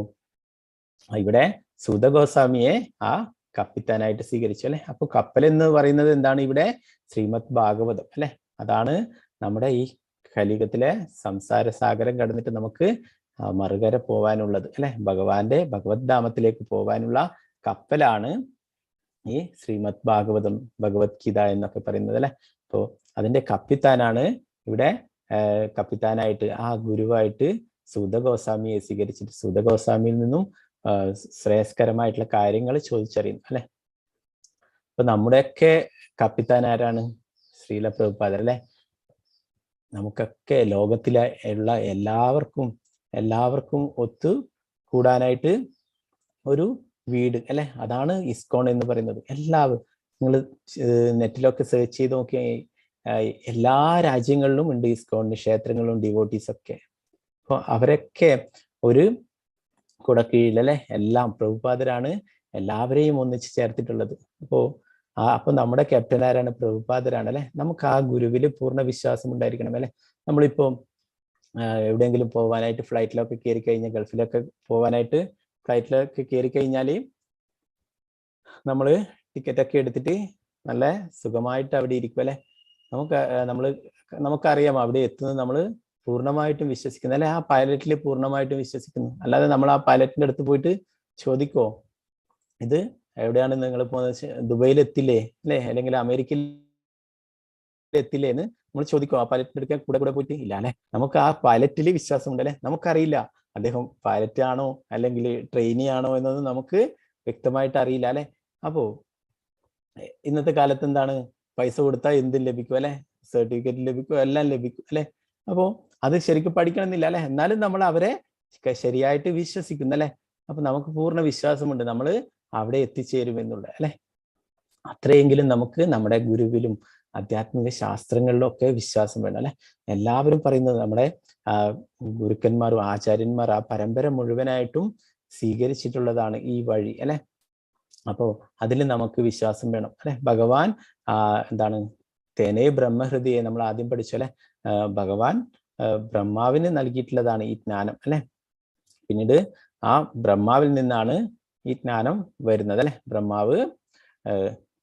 ഇവിടെ സൂത ഗോസ്വാമിയെ ആ കപ്പിത്താനായിട്ട് സ്വീകരിച്ചു അല്ലെ. അപ്പൊ കപ്പൽ എന്ന് പറയുന്നത് എന്താണ്, ഇവിടെ ശ്രീമദ് ഭാഗവതം അല്ലെ. അതാണ് നമ്മുടെ ഈ കലിയുഗത്തിലെ സംസാര സാഗരം കടന്നിട്ട് നമുക്ക് മറുകര പോവാനുള്ളത് അല്ലെ. ഭഗവത് ധാമത്തിലേക്ക് പോവാനുള്ള കപ്പലാണ് ഈ ശ്രീമദ് ഭാഗവതം, ഭഗവത്ഗീത എന്നൊക്കെ പറയുന്നത് അല്ലെ. അപ്പോ അതിന്റെ കപ്പിത്താനാണ് ഇവിടെ കപ്പിത്താനായിട്ട് ആ ഗുരുവായിട്ട് സൂത ഗോസ്വാമിയെ സ്വീകരിച്ചിട്ട് സൂത ഗോസ്വാമിയിൽ നിന്നും ശ്രേയസ്കരമായിട്ടുള്ള കാര്യങ്ങൾ ചോദിച്ചറിയുന്നു അല്ലെ. അപ്പൊ നമ്മുടെയൊക്കെ കപ്പിത്താൻ ആരാണ്, ശ്രീല പ്രഭുപാദർ അല്ലെ. നമുക്കൊക്കെ ലോകത്തിലെ ഉള്ള എല്ലാവർക്കും ഒത്തു കൂടാനായിട്ട് ഒരു വീട് അല്ലെ, അതാണ് ഇസ്കോൺ എന്ന് പറയുന്നത്. എല്ലാവരും നിങ്ങൾ നെറ്റിലൊക്കെ സെർച്ച് ചെയ്ത് നോക്കിയ എല്ലാ രാജ്യങ്ങളിലും ഉണ്ട് ഇസ്കോണിന് ക്ഷേത്രങ്ങളും ഡിവോട്ടീസ് ഒക്കെ. അപ്പൊ അവരൊക്കെ ഒരു കുടക്കീഴിലല്ലേ, എല്ലാം പ്രഭുപാദരാണ് എല്ലാവരെയും ഒന്നിച്ച് ചേർത്തിട്ടുള്ളത്. അപ്പൊ നമ്മുടെ ക്യാപ്റ്റൻ ആരാണ്, പ്രഭുപാദരാണ് അല്ലെ. നമുക്ക് ആ ഗുരുവില് പൂർണ്ണ വിശ്വാസം ഉണ്ടായിരിക്കണം അല്ലെ. നമ്മളിപ്പോ എവിടെയെങ്കിലും പോവാനായിട്ട് ഫ്ലൈറ്റിലൊക്കെ കയറി കഴിഞ്ഞാൽ, ഗൾഫിലൊക്കെ പോവാനായിട്ട് ഫ്ലൈറ്റിലൊക്കെ കയറി കഴിഞ്ഞാല് നമ്മള് ടിക്കറ്റ് ഒക്കെ എടുത്തിട്ട് നല്ല സുഖമായിട്ട് അവിടെ ഇരിക്കും അല്ലെ. നമുക്കറിയാം അവിടെ എത്തുന്നത് നമ്മൾ പൂർണ്ണമായിട്ടും വിശ്വസിക്കുന്നു അല്ലെ, ആ പൈലറ്റിൽ പൂർണ്ണമായിട്ടും വിശ്വസിക്കുന്നു. അല്ലാതെ നമ്മൾ ആ പൈലറ്റിന്റെ അടുത്ത് പോയിട്ട് ചോദിക്കോ, ഇത് എവിടെയാണ് നിങ്ങൾ പോകുന്നത്, ദുബൈയിൽ എത്തില്ലേ അല്ലെ, അല്ലെങ്കിൽ അമേരിക്കയിൽ എത്തില്ലേ എന്ന് നമ്മൾ ചോദിക്കോ ആ പൈലറ്റിന്റെ അടുത്ത് കൂടെ പോയിട്ട്? ഇല്ല അല്ലെ. നമുക്ക് ആ പൈലറ്റിൽ വിശ്വാസം ഉണ്ട് അല്ലെ. നമുക്കറിയില്ല അദ്ദേഹം പൈലറ്റ് ആണോ അല്ലെങ്കിൽ ട്രെയിനി ആണോ എന്നൊന്നും നമുക്ക് വ്യക്തമായിട്ട് അറിയില്ല അല്ലെ. അപ്പോ ഇന്നത്തെ കാലത്ത് എന്താണ്, പൈസ കൊടുത്താൽ എന്തും ലഭിക്കും അല്ലെ, സർട്ടിഫിക്കറ്റ് ലഭിക്കും, എല്ലാം ലഭിക്കും അല്ലെ. അപ്പോ അത് ശരിക്കും പഠിക്കണമെന്നില്ല അല്ലെ, എന്നാലും നമ്മൾ അവരെ ശരിയായിട്ട് വിശ്വസിക്കുന്നു അല്ലെ. അപ്പൊ നമുക്ക് പൂർണ്ണ വിശ്വാസമുണ്ട് നമ്മൾ അവിടെ എത്തിച്ചേരുമെന്നുള്ള അല്ലെ. അത്രയെങ്കിലും നമുക്ക് നമ്മുടെ ഗുരുവിലും ആധ്യാത്മിക ശാസ്ത്രങ്ങളിലും ഒക്കെ വിശ്വാസം വേണം അല്ലെ. എല്ലാവരും പറയുന്നത് നമ്മുടെ ഗുരുക്കന്മാരും ആചാര്യന്മാർ ആ പരമ്പര മുഴുവനായിട്ടും സ്വീകരിച്ചിട്ടുള്ളതാണ് ഈ വഴി അല്ലെ. അപ്പോ അതിൽ നമുക്ക് വിശ്വാസം വേണം അല്ലെ. ഭഗവാൻ എന്താണ്, തേനേ ബ്രഹ്മഹൃതിയെ നമ്മൾ ആദ്യം പഠിച്ചു അല്ലെ. ഭഗവാൻ ബ്രഹ്മാവിന് നൽകിയിട്ടുള്ളതാണ് ഈ ജ്ഞാനം അല്ലെ. പിന്നീട് ആ ബ്രഹ്മാവിൽ നിന്നാണ് ഈ ജ്ഞാനം വരുന്നത് അല്ലെ. ബ്രഹ്മാവ്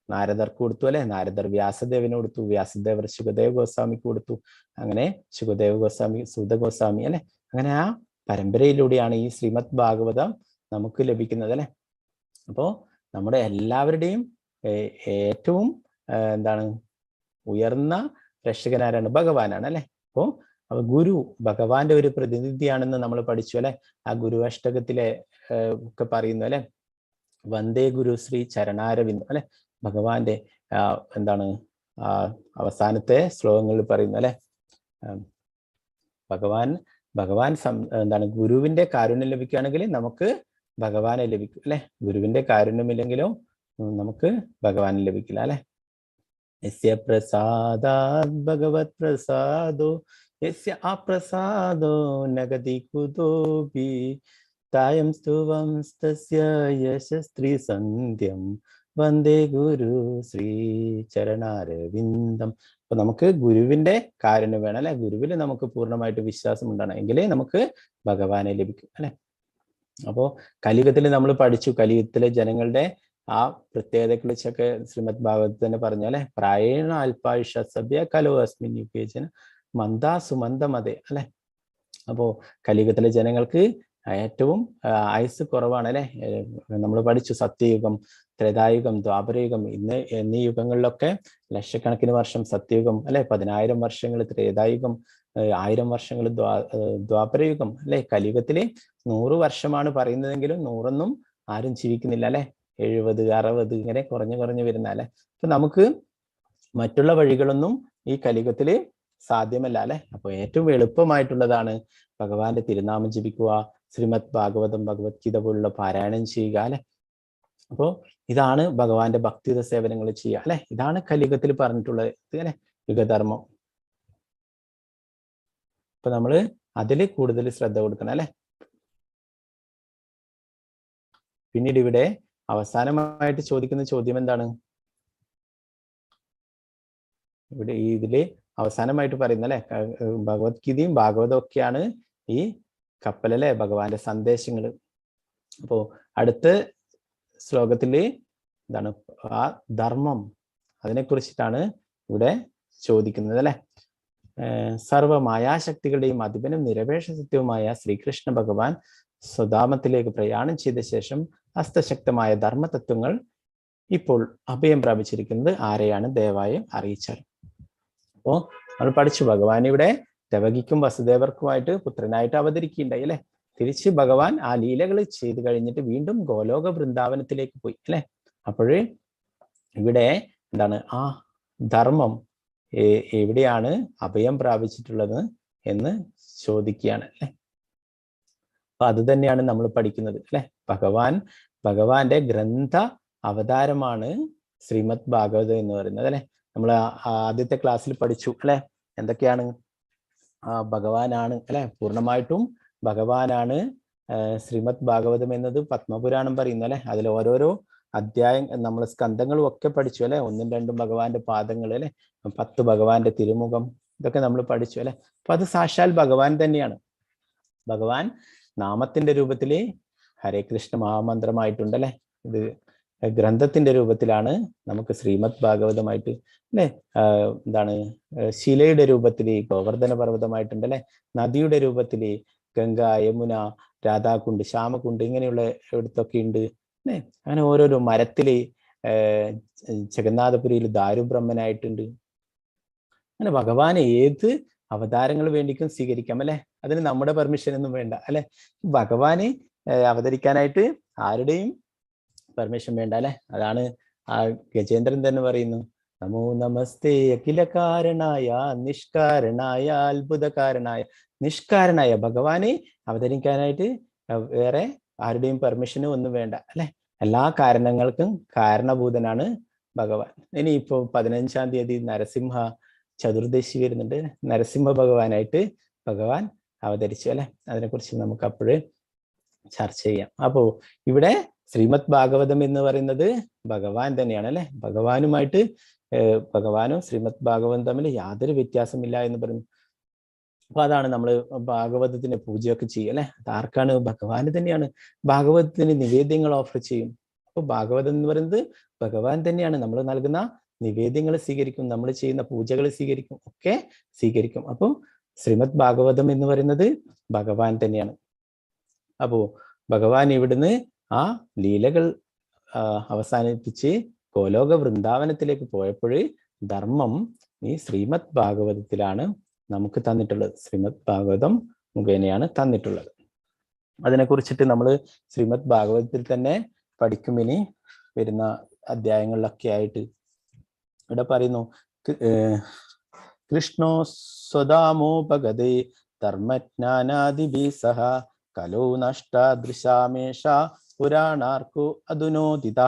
നാരദർക്ക് കൊടുത്തു അല്ലെ, നാരദർ വ്യാസദേവന് കൊടുത്തു, വ്യാസദേവർ ശുകദേവ് ഗോസ്വാമിക്ക് കൊടുത്തു, അങ്ങനെ ശുകദേവ് ഗോസ്വാമി സൂത ഗോസ്വാമി അല്ലെ. അങ്ങനെ ആ പരമ്പരയിലൂടെയാണ് ഈ ശ്രീമദ് ഭാഗവതം നമുക്ക് ലഭിക്കുന്നത് അല്ലെ. അപ്പോ നമ്മുടെ എല്ലാവരുടെയും ഏറ്റവും എന്താണ് ഉയർന്ന രക്ഷകനാരാണ്, ഭഗവാനാണ് അല്ലെ. അപ്പോ ഗുരു ഭഗവാന്റെ ഒരു പ്രതിനിധിയാണെന്ന് നമ്മൾ പഠിച്ചു അല്ലെ. ആ ഗുരു അഷ്ടകത്തിലെ ഒക്കെ പറയുന്നു അല്ലെ, വന്ദേ ഗുരു ശ്രീ ചരണാരവിന്ദം അല്ലെ. ഭഗവാന്റെ എന്താണ് അവസാനത്തെ ശ്ലോകങ്ങളിൽ പറയുന്നു അല്ലെ. ഭഗവാൻ എന്താണ്, ഗുരുവിന്റെ കാരുണ്യം ലഭിക്കുകയാണെങ്കിൽ നമുക്ക് ഭഗവാനെ ലഭിക്കും അല്ലെ. ഗുരുവിന്റെ കാരുണ്യമില്ലെങ്കിലോ നമുക്ക് ഭഗവാനെ ലഭിക്കില്ല അല്ലെ. യസ്യ പ്രസാദാത് ഭഗവത് പ്രസാദോ യസ്യ അപ്രസാദോ നഗതി കുതോപി തായം സ്തുവം തസ്യ യശസ്ത്രീ സന്ധ്യം വന്ദേ ഗുരു ശ്രീ ചരണാരവിന്ദം. അപ്പൊ നമുക്ക് ഗുരുവിന്റെ കാരുണ്യം വേണം അല്ലെ. ഗുരുവിൽ നമുക്ക് പൂർണ്ണമായിട്ട് വിശ്വാസം ഉണ്ടാകണം, എങ്കിലേ നമുക്ക് ഭഗവാനെ ലഭിക്കും അല്ലെ. അപ്പോ കലിയുഗത്തിൽ നമ്മൾ പഠിച്ചു, കലിയുഗത്തിലെ ജനങ്ങളുടെ ആ പ്രത്യേകതയെ കുറിച്ചൊക്കെ ശ്രീമദ് ഭാഗവത് തന്നെ പറഞ്ഞു അല്ലെ. പ്രായേണ അല്പായുഷ സഭ്യ കലോ അസ്മിൻ യുഗേജന മന്ദാ സുമന്ദമതേ അല്ലെ. അപ്പോ കലിയുഗത്തിലെ ജനങ്ങൾക്ക് ഏറ്റവും ആയുസ് കുറവാണ് അല്ലെ. നമ്മൾ പഠിച്ചു സത്യയുഗം, ത്രേതായുഗം, ദ്വാപരയുഗം എന്നീ യുഗങ്ങളിലൊക്കെ ലക്ഷക്കണക്കിന് വർഷം സത്യയുഗം അല്ലെ, 10,000 വർഷങ്ങൾ ത്രേതായുഗം, 1000 വർഷങ്ങൾ ദ്വാപരയുഗം അല്ലെ. കലിയുഗത്തില് 100 വർഷമാണ് പറയുന്നതെങ്കിലും 100 ആരും ജീവിക്കുന്നില്ല അല്ലെ. 70, 60 ഇങ്ങനെ കുറഞ്ഞു വരുന്ന അല്ലെ. അപ്പൊ നമുക്ക് മറ്റുള്ള വഴികളൊന്നും ഈ കലിയുഗത്തില് സാധ്യമല്ല അല്ലെ. അപ്പൊ ഏറ്റവും എളുപ്പമായിട്ടുള്ളതാണ് ഭഗവാന്റെ തിരുനാമം ജപിക്കുക, ശ്രീമദ് ഭാഗവതം, ഭഗവത്ഗീത പോലുള്ള പാരായണം ചെയ്യുക അല്ലെ. അപ്പോ ഇതാണ് ഭഗവാന്റെ ഭക്തിയുത സേവനങ്ങൾ ചെയ്യുക അല്ലെ. ഇതാണ് കലിയുഗത്തിൽ പറഞ്ഞിട്ടുള്ളത് അല്ലെ, യുഗധർമ്മം. അപ്പൊ നമ്മള് അതില് കൂടുതൽ ശ്രദ്ധ കൊടുക്കണം അല്ലെ. പിന്നീട് ഇവിടെ അവസാനമായിട്ട് ചോദിക്കുന്ന ചോദ്യം എന്താണ്? ഇവിടെ ഇതില് അവസാനമായിട്ട് പറയുന്ന അല്ലെ, ഭഗവത്ഗീതയും ഭാഗവതവും ഒക്കെയാണ് ഈ കപ്പലല്ലേ, ഭഗവാന്റെ സന്ദേശങ്ങൾ. അപ്പോ അടുത്ത ശ്ലോകത്തില് എന്താണ് ആ ധർമ്മം, അതിനെ കുറിച്ചിട്ടാണ് ഇവിടെ ചോദിക്കുന്നത് അല്ലെ. സർവ മായാശക്തികളുടെയും അധിപനും നിരപേക്ഷ സത്യവുമായ ശ്രീകൃഷ്ണ ഭഗവാൻ സ്വധാമത്തിലേക്ക് പ്രയാണം ചെയ്ത ശേഷം ഹസ്തശക്തമായ ധർമ്മതത്വങ്ങൾ ഇപ്പോൾ അഭയം പ്രാപിച്ചിരിക്കുന്നത് ആരെയാണ് ദയവായി അറിയിച്ചാൽ. അപ്പോ നമ്മൾ പഠിച്ചു, ഭഗവാൻ ഇവിടെ ദേവകിക്കും വസുദേവർക്കുമായിട്ട് പുത്രനായിട്ട് അവതരിക്കുകയുണ്ടായി അല്ലെ. തിരിച്ച് ഭഗവാൻ ആ ലീലകൾ ചെയ്ത് കഴിഞ്ഞിട്ട് വീണ്ടും ഗോലോക വൃന്ദാവനത്തിലേക്ക് പോയി അല്ലെ. അപ്പോഴ് ഇവിടെ എന്താണ് ആ ധർമ്മം എവിടെയാണ് അഭയം പ്രാപിച്ചിട്ടുള്ളത് എന്ന് ചോദിക്കുകയാണ് അല്ലെ. അപ്പൊ അത് തന്നെയാണ് നമ്മൾ പഠിക്കുന്നത് അല്ലെ. ഭഗവാന്റെ ഗ്രന്ഥ അവതാരമാണ് ശ്രീമദ് ഭാഗവതം എന്ന് പറയുന്നത് അല്ലെ. നമ്മൾ ആദ്യത്തെ ക്ലാസ്സിൽ പഠിച്ചു അല്ലെ, എന്തൊക്കെയാണ് ഭഗവാനാണ് അല്ലെ, പൂർണ്ണമായിട്ടും ഭഗവാനാണ് ശ്രീമദ് ഭാഗവതം എന്നത് പത്മപുരാണം പറയുന്നു അല്ലെ. അതിൽ ഓരോരോ അധ്യായം നമ്മൾ സ്കന്ധങ്ങളും ഒക്കെ പഠിച്ചു അല്ലെ. 1ഉം 2ഉം ഭഗവാന്റെ പാദങ്ങൾ അല്ലെ, 10 ഭഗവാന്റെ തിരുമുഖം, ഇതൊക്കെ നമ്മൾ പഠിച്ചു അല്ലെ. അപ്പൊ അത് സാക്ഷാൽ ഭഗവാൻ തന്നെയാണ്. ഭഗവാൻ നാമത്തിന്റെ രൂപത്തില് ഹരേ കൃഷ്ണ മഹാമന്ത്രമായിട്ടുണ്ട് അല്ലെ. ഇത് ഗ്രന്ഥത്തിന്റെ രൂപത്തിലാണ് നമുക്ക് ശ്രീമദ് ഭാഗവതമായിട്ട് അല്ലെ. എന്താണ് ശിലയുടെ രൂപത്തില് ഗോവർദ്ധന പർവ്വതമായിട്ടുണ്ട് അല്ലെ. നദിയുടെ രൂപത്തില് ഗംഗ, യമുന, രാധാകുണ്ട്, ശ്യാമകുണ്ട് ഇങ്ങനെയുള്ള ഇവിടത്തൊക്കെ ഉണ്ട് അല്ലെ. അങ്ങനെ ഓരോരോ മരത്തില് ജഗന്നാഥപുരിയിൽ ദാരുബ്രഹ്മനായിട്ടുണ്ട്. അങ്ങനെ ഭഗവാൻ ഏത് അവതാരങ്ങൾ വേണ്ടിക്കും സ്വീകരിക്കാം അല്ലെ. അതിന് നമ്മുടെ പെർമിഷൻ ഒന്നും വേണ്ട അല്ലെ. ഭഗവാന് അവതരിക്കാനായിട്ട് ആരുടെയും പെർമിഷൻ വേണ്ട അല്ലെ. അതാണ് ആ ഗജേന്ദ്രൻ തന്നെ പറയുന്നു, നമോ നമസ്തേ അഖില കാരണായ നിഷ്കാരണായ അത്ഭുതകാരണായ. നിഷ്കാരണായ ഭഗവാന് അവതരിക്കാനായിട്ട് വേറെ ആരുടെയും പെർമിഷനും ഒന്നും വേണ്ട അല്ലെ. എല്ലാ കാരണങ്ങൾക്കും കാരണഭൂതനാണ് ഭഗവാൻ. ഇനിയിപ്പോ 15-ാം തീയതി നരസിംഹ ചതുർദശി വരുന്നുണ്ട്. നരസിംഹ ഭഗവാനായിട്ട് ഭഗവാൻ അവതരിച്ചു അല്ലെ. അതിനെക്കുറിച്ച് നമുക്ക് അപ്പോഴ് ചർച്ച ചെയ്യാം. അപ്പോ ഇവിടെ ശ്രീമദ് ഭാഗവതം എന്ന് പറയുന്നത് ഭഗവാൻ തന്നെയാണ് അല്ലെ. ഭഗവാനും ശ്രീമദ് ഭാഗവതം തമ്മിൽ യാതൊരു വ്യത്യാസമില്ല എന്ന് പറയുന്നു. അപ്പൊ അതാണ് നമ്മൾ ഭാഗവതത്തിന് പൂജയൊക്കെ ചെയ്യും അല്ലെ. അതാർക്കാണ്? ഭഗവാന് തന്നെയാണ്. ഭാഗവതത്തിന് നിവേദ്യങ്ങൾ ഓഫർ ചെയ്യും. അപ്പൊ ഭാഗവതം എന്ന് പറയുന്നത് ഭഗവാൻ തന്നെയാണ്. നമ്മൾ നൽകുന്ന നിവേദ്യങ്ങൾ സ്വീകരിക്കും, നമ്മൾ ചെയ്യുന്ന പൂജകൾ സ്വീകരിക്കും, ഒക്കെ സ്വീകരിക്കും. അപ്പോൾ ശ്രീമദ് ഭാഗവതം എന്ന് പറയുന്നത് ഭഗവാൻ തന്നെയാണ്. അപ്പോ ഭഗവാൻ ഇവിടുന്ന് ആ ലീലകൾ അവസാനിപ്പിച്ച് ഗോലോക വൃന്ദാവനത്തിലേക്ക് പോയപ്പോൾ ധർമ്മം ഈ ശ്രീമദ് ഭാഗവതത്തിലാണ് നമുക്ക് തന്നിട്ടുള്ളത്. ശ്രീമദ് ഭാഗവതം മുഖേനയാണ് തന്നിട്ടുള്ളത്. അതിനെ കുറിച്ചിട്ട് നമ്മൾ ശ്രീമദ് ഭാഗവതത്തിൽ തന്നെ പഠിക്കും ഇനി വരുന്ന അധ്യായങ്ങളിലൊക്കെ ആയിട്ട്. ഇവിടെ പറയുന്നു, കൃഷ്ണോ സ്വദാമോ ഭഗതേ ധർമ്മജ്ഞാനാദിഭി സഹ കലോ നഷ്ടാദൃശാമേഷ പുരാണാർക്കു അധുനോദിത.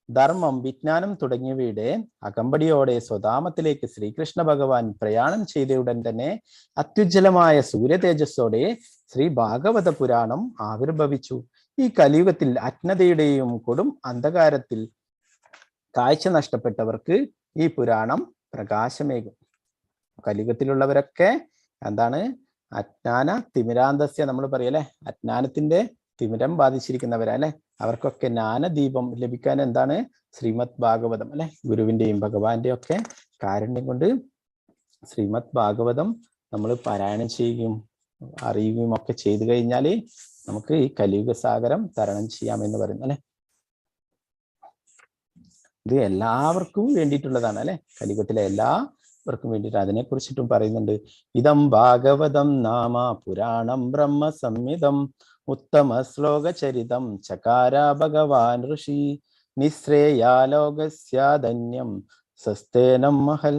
ധർമ്മം, വിജ്ഞാനം തുടങ്ങിയവയുടെ അകമ്പടിയോടെ സ്വധാമത്തിലേക്ക് ശ്രീകൃഷ്ണ ഭഗവാൻ പ്രയാണം ചെയ്തയുടൻ തന്നെ അത്യുജ്വലമായ സൂര്യതേജസ്സോടെ ശ്രീ ഭാഗവത പുരാണം ആവിർഭവിച്ചു. ഈ കലിയുഗത്തിൽ അജ്ഞതയുടെയും കൊടും അന്ധകാരത്തിൽ കാഴ്ച നഷ്ടപ്പെട്ടവർക്ക് ഈ പുരാണം പ്രകാശമേകും. കലിയുഗത്തിലുള്ളവരൊക്കെ എന്താണ്? അജ്ഞാന തിമിരാന്തസ്യ നമ്മൾ പറയല്ലേ, അജ്ഞാനത്തിന്റെ തിമിരം ബാധിച്ചിരിക്കുന്നവരാ അല്ലെ. അവർക്കൊക്കെ ജ്ഞാനദീപം ലഭിക്കാൻ എന്താണ്? ശ്രീമദ് ഭാഗവതം അല്ലെ. ഗുരുവിന്റെയും ഭഗവാന്റെയും ഒക്കെ കാരുണ്യം കൊണ്ട് ശ്രീമദ് ഭാഗവതം നമ്മൾ പാരായണം ചെയ്യുകയും അറിയുകയും ഒക്കെ ചെയ്തു കഴിഞ്ഞാൽ നമുക്ക് ഈ കലിയുഗ സാഗരം തരണം ചെയ്യാമെന്ന് പറയുന്നു അല്ലെ. ഇത് എല്ലാവർക്കും വേണ്ടിയിട്ടുള്ളതാണ് അല്ലെ, കലിയുഗത്തിലെ എല്ലാവർക്കും വേണ്ടിയിട്ട്. അതിനെ കുറിച്ചിട്ടും പറയുന്നുണ്ട്. ഇതം ഭാഗവതം നാമ പുരാണം ബ്രഹ്മ സംഹിതം ഉത്തമ ശ്ലോക ചരിതം ചകാര ഭഗവാൻ ഋഷി നിശ്രേയാലോകസ്യാധന്യം സ്വസ്തേനം മഹൽ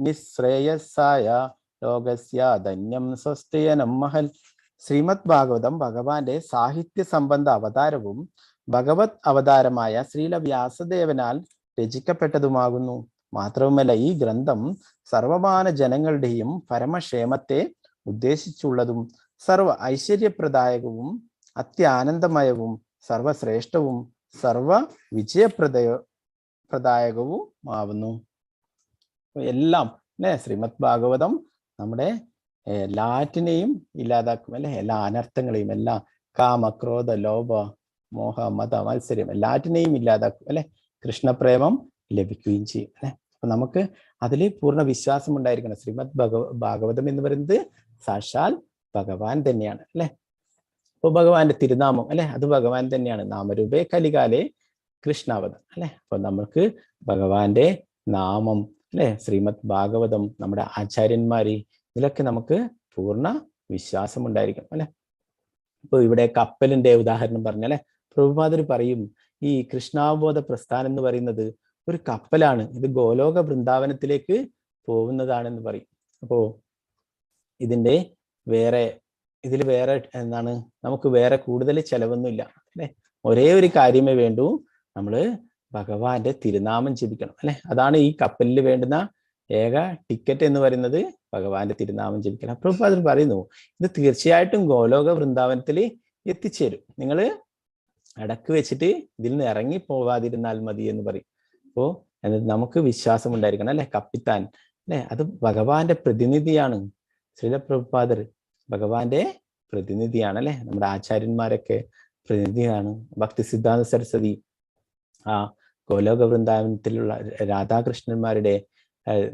നിശ്രേയസായ ലോകസ്യാധന്യം സ്വസ്തേനം മഹൽ. ശ്രീമദ് ഭാഗവതം ഭഗവാന്റെ സാഹിത്യ സംബന്ധ അവതാരവും ഭഗവത് അവതാരമായ ശ്രീല വ്യാസദേവനാൽ രചിക്കപ്പെട്ടതുമാകുന്നു. മാത്രവുമല്ല ഈ ഗ്രന്ഥം സർവമാന ജനങ്ങളുടെയും പരമക്ഷേമത്തെ ഉദ്ദേശിച്ചുള്ളതും സർവ ഐശ്വര്യപ്രദായകവും അത്യാനന്ദമയവും സർവശ്രേഷ്ഠവും സർവ വിജയപ്രദായകവും ആവുന്നു. എല്ലാം അല്ലെ, ശ്രീമദ് ഭാഗവതം നമ്മുടെ എല്ലാറ്റിനെയും ഇല്ലാതാക്കും അല്ലെ, എല്ലാ അനർത്ഥങ്ങളെയും, എല്ലാ കാമ ക്രോധ ലോഭ മോഹ മത മത്സരം എല്ലാറ്റിനെയും ഇല്ലാതാക്കും അല്ലെ, കൃഷ്ണപ്രേമം ലഭിക്കുകയും ചെയ്യും അല്ലെ. അപ്പൊ നമുക്ക് അതിൽ പൂർണ്ണ വിശ്വാസം ഉണ്ടായിരിക്കണം. ശ്രീമദ് ഭാഗവതം എന്ന് പറയുന്നത് സാക്ഷാൽ ഭഗവാൻ തന്നെയാണ് അല്ലെ. അപ്പൊ ഭഗവാന്റെ തിരുനാമം അല്ലെ, അത് ഭഗവാൻ തന്നെയാണ്. നാമരൂപേ കലികാലേ കൃഷ്ണാവതം അല്ലെ. അപ്പൊ നമുക്ക് ഭഗവാന്റെ നാമം അല്ലെ, ശ്രീമദ് ഭാഗവതം, നമ്മുടെ ആചാര്യന്മാര്, ഇതിലൊക്കെ നമുക്ക് പൂർണ്ണ വിശ്വാസം ഉണ്ടായിരിക്കും അല്ലെ. ഇപ്പൊ ഇവിടെ കപ്പലിന്റെ ഉദാഹരണം പറഞ്ഞല്ലേ, പ്രഭുപാദർ പറയും ഈ കൃഷ്ണാവബോധ പ്രസ്ഥാനം എന്ന് പറയുന്നത് ഒരു കപ്പലാണ്, ഇത് ഗോലോക വൃന്ദാവനത്തിലേക്ക് പോകുന്നതാണെന്ന് പറയും. അപ്പോ ഇതിൽ വേറെ എന്താണ്, നമുക്ക് വേറെ കൂടുതൽ ചെലവൊന്നുമില്ല അല്ലെ. ഒരേ ഒരു കാര്യമേ വേണ്ടൂ, നമ്മള് ഭഗവാന്റെ തിരുനാമം ജപിക്കണം അല്ലെ. അതാണ് ഈ കപ്പലിൽ വേണ്ടുന്ന ഏക ടിക്കറ്റ് എന്ന് പറയുന്നത്, ഭഗവാന്റെ തിരുനാമം ജപിക്കണം. പ്രഭുപാദർ പറയുന്നു ഇത് തീർച്ചയായിട്ടും ഗോലോക വൃന്ദാവനത്തിൽ എത്തിച്ചേരും, നിങ്ങൾ അടക്ക് വെച്ചിട്ട് ഇതിൽ നിന്ന് ഇറങ്ങി പോവാതിരുന്നാൽ മതി എന്ന് പറയും. അപ്പോ നമുക്ക് വിശ്വാസം ഉണ്ടായിരിക്കണം അല്ലെ. കപ്പിത്താൻ അല്ലെ, അത് ഭഗവാന്റെ പ്രതിനിധിയാണ്. ശ്രീല പ്രഭുപാദർ ഭഗവാന്റെ പ്രതിനിധിയാണ് അല്ലെ. നമ്മുടെ ആചാര്യന്മാരൊക്കെ പ്രതിനിധിയാണ്. ഭക്തി സിദ്ധാന്ത സരസ്വതി ആ ഗോലോക വൃന്ദാവനത്തിലുള്ള രാധാകൃഷ്ണന്മാരുടെ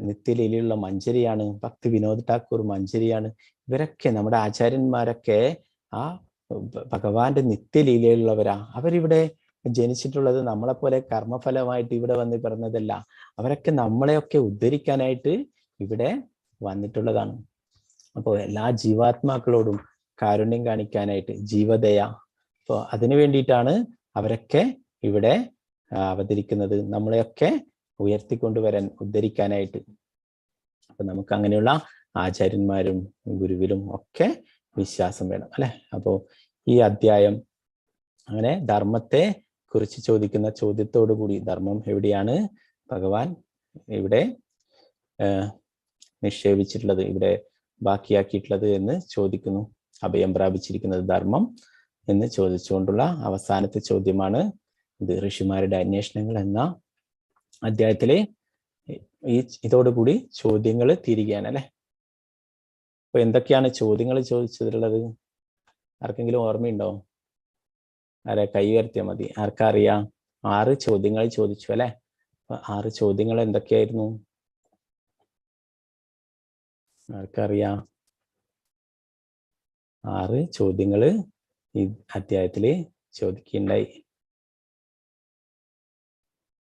നിത്യലീലയുള്ള മഞ്ജരിയാണ്. ഭക്തി വിനോദ് ഠാക്കൂർ മഞ്ജരിയാണ്. ഇവരൊക്കെ നമ്മുടെ ആചാര്യന്മാരൊക്കെ ആ ഭഗവാന്റെ നിത്യലീലയുള്ളവരാ. അവരിവിടെ ജനിച്ചിട്ടുള്ളത് നമ്മളെപ്പോലെ കർമ്മഫലമായിട്ട് ഇവിടെ വന്ന് പിറന്നതല്ല. അവരൊക്കെ നമ്മളെയൊക്കെ ഉദ്ധരിക്കാനായിട്ട് ഇവിടെ വന്നിട്ടുള്ളതാണ്. അപ്പോൾ എല്ലാ ജീവാത്മാക്കളോടും കാരുണ്യം കാണിക്കാനായിട്ട്, ജീവദയ, അപ്പോൾ അതിനു വേണ്ടിയിട്ടാണ് അവരൊക്കെ ഇവിടെ അവതരിക്കുന്നത്, നമ്മളെയൊക്കെ ഉയർത്തിക്കൊണ്ടുവരാൻ, ഉദ്ധരിക്കാനായിട്ട്. അപ്പൊ നമുക്ക് അങ്ങനെയുള്ള ആചാര്യന്മാരും ഗുരുവിലും ഒക്കെ വിശ്വാസം വേണം അല്ലെ. അപ്പോ ഈ അധ്യായം അങ്ങനെ ധർമ്മത്തെ കുറിച്ച് ചോദിക്കുന്ന ചോദ്യത്തോടു കൂടി, ധർമ്മം എവിടെയാണ് ഭഗവാൻ ഇവിടെ നിക്ഷേപിച്ചിട്ടുള്ളത്, ഇവിടെ ബാക്കിയാക്കിയിട്ടുള്ളത് എന്ന് ചോദിക്കുന്നു. അഭയം പ്രാപിച്ചിരിക്കുന്നത് ധർമ്മം എന്ന് ചോദിച്ചുകൊണ്ടുള്ള അവസാനത്തെ ചോദ്യമാണ് ഇത്. ഋഷിമാരുടെ അന്വേഷണങ്ങൾ എന്ന അധ്യായത്തിലെ ഇതോടുകൂടി ചോദ്യങ്ങൾ തീരുകയാണ് അല്ലെ. അപ്പൊ എന്തൊക്കെയാണ് ചോദ്യങ്ങൾ ചോദിച്ചിട്ടുള്ളത്? ആർക്കെങ്കിലും ഓർമ്മയുണ്ടോ? ആരെ കൈ ഉയർത്തിയാൽ മതി. ആർക്കറിയാം? 6 ചോദ്യങ്ങൾ ചോദിച്ചു അല്ലെ. അപ്പൊ 6 ചോദ്യങ്ങൾ എന്തൊക്കെയായിരുന്നു? ആർക്കറിയാം? 6 ചോദ്യങ്ങൾ ഈ അധ്യായത്തില് ചോദിക്കുകയുണ്ടായി.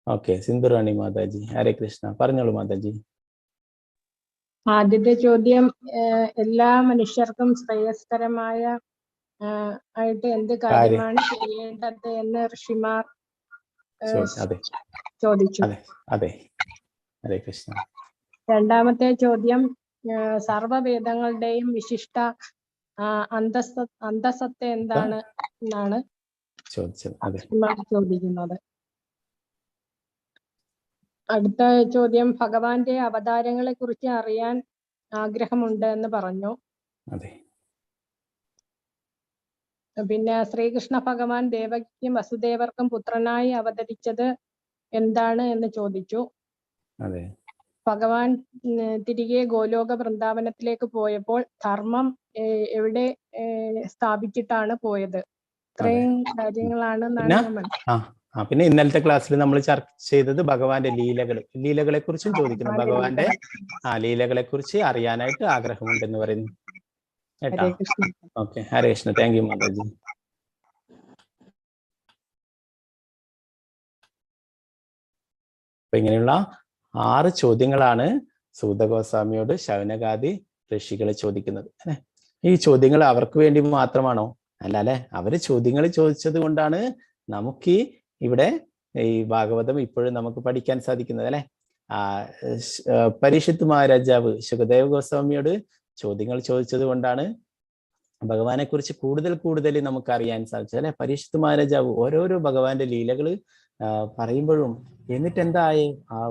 ഓക്കെ, സിന്ധുറാണി മാതാജി, ഹരേ കൃഷ്ണ, പറഞ്ഞോളൂ മാതാജി. ആദ്യത്തെ ചോദ്യം, എല്ലാ മനുഷ്യർക്കും ശ്രേയസ്കരമായ ആയിട്ട് എന്ത് കാര്യമാണ് ചെയ്യേണ്ടത് എന്ന് ഋഷിമാർ ചോദിച്ചു. അതെ, ഹരേ കൃഷ്ണ. രണ്ടാമത്തെ ചോദ്യം, സർവവേദങ്ങളുടെയും വിശിഷ്ട അന്തസ്സത്തെ എന്താണ് എന്നാണ് ചോദിക്കുന്നത്. അടുത്ത ചോദ്യം, ഭഗവാന്റെ അവതാരങ്ങളെ കുറിച്ച് അറിയാൻ ആഗ്രഹമുണ്ട് എന്ന് പറഞ്ഞു. പിന്നെ ശ്രീകൃഷ്ണ ഭഗവാൻ ദേവകിക്കും വസുദേവർക്കും പുത്രനായി അവതരിച്ചത് എന്താണ് എന്ന് ചോദിച്ചു. ഭഗവാൻ തിരികെ ഗോലോക വൃന്ദാവനത്തിലേക്ക് പോയപ്പോൾ ധർമ്മം എവിടെ സ്ഥാപിച്ചിട്ടാണ് പോയത്? ഇത്രയും കാര്യങ്ങളാണ്. പിന്നെ ഇന്നലത്തെ ക്ലാസ്സിൽ നമ്മൾ ചർച്ച ചെയ്തത് ഭഗവാന്റെ ലീലകളെ കുറിച്ചും ചോദിക്കുന്നു. ഭഗവാന്റെ ലീലകളെ കുറിച്ച് അറിയാനായിട്ട് ആഗ്രഹമുണ്ടെന്ന് പറയുന്നു. കേട്ടാ? Hare Krishna. Okay, Hare Krishna. Thank you മാതാജി. അപ്പൊ ഇങ്ങനെയുള്ള 6 ചോദ്യങ്ങളാണ് സൂതഗോസ്വാമിയോട് ശൗനകാദി ഋഷികൾ ചോദിക്കുന്നത്. അല്ലെ, ഈ ചോദ്യങ്ങൾ അവർക്ക് വേണ്ടി മാത്രമാണോ? അല്ല അല്ലെ, അവര് ചോദ്യങ്ങൾ ചോദിച്ചത് കൊണ്ടാണ് നമുക്ക് ഇവിടെ ഈ ഭാഗവതം ഇപ്പോഴും നമുക്ക് പഠിക്കാൻ സാധിക്കുന്നത്. അല്ലെ, പരീക്ഷിത്ത് മഹാരാജാവ് ശുകദേവ് ഗോസ്വാമിയോട് ചോദ്യങ്ങൾ ചോദിച്ചത് കൊണ്ടാണ് ഭഗവാനെ കുറിച്ച് കൂടുതൽ നമുക്ക് അറിയാൻ സാധിച്ചത്. അല്ലെ, പരീക്ഷിത്ത് മഹാരാജാവ് ഓരോരോ ഭഗവാന്റെ ലീലകള് പറയുമ്പോഴും എന്നിട്ട് എന്തായി,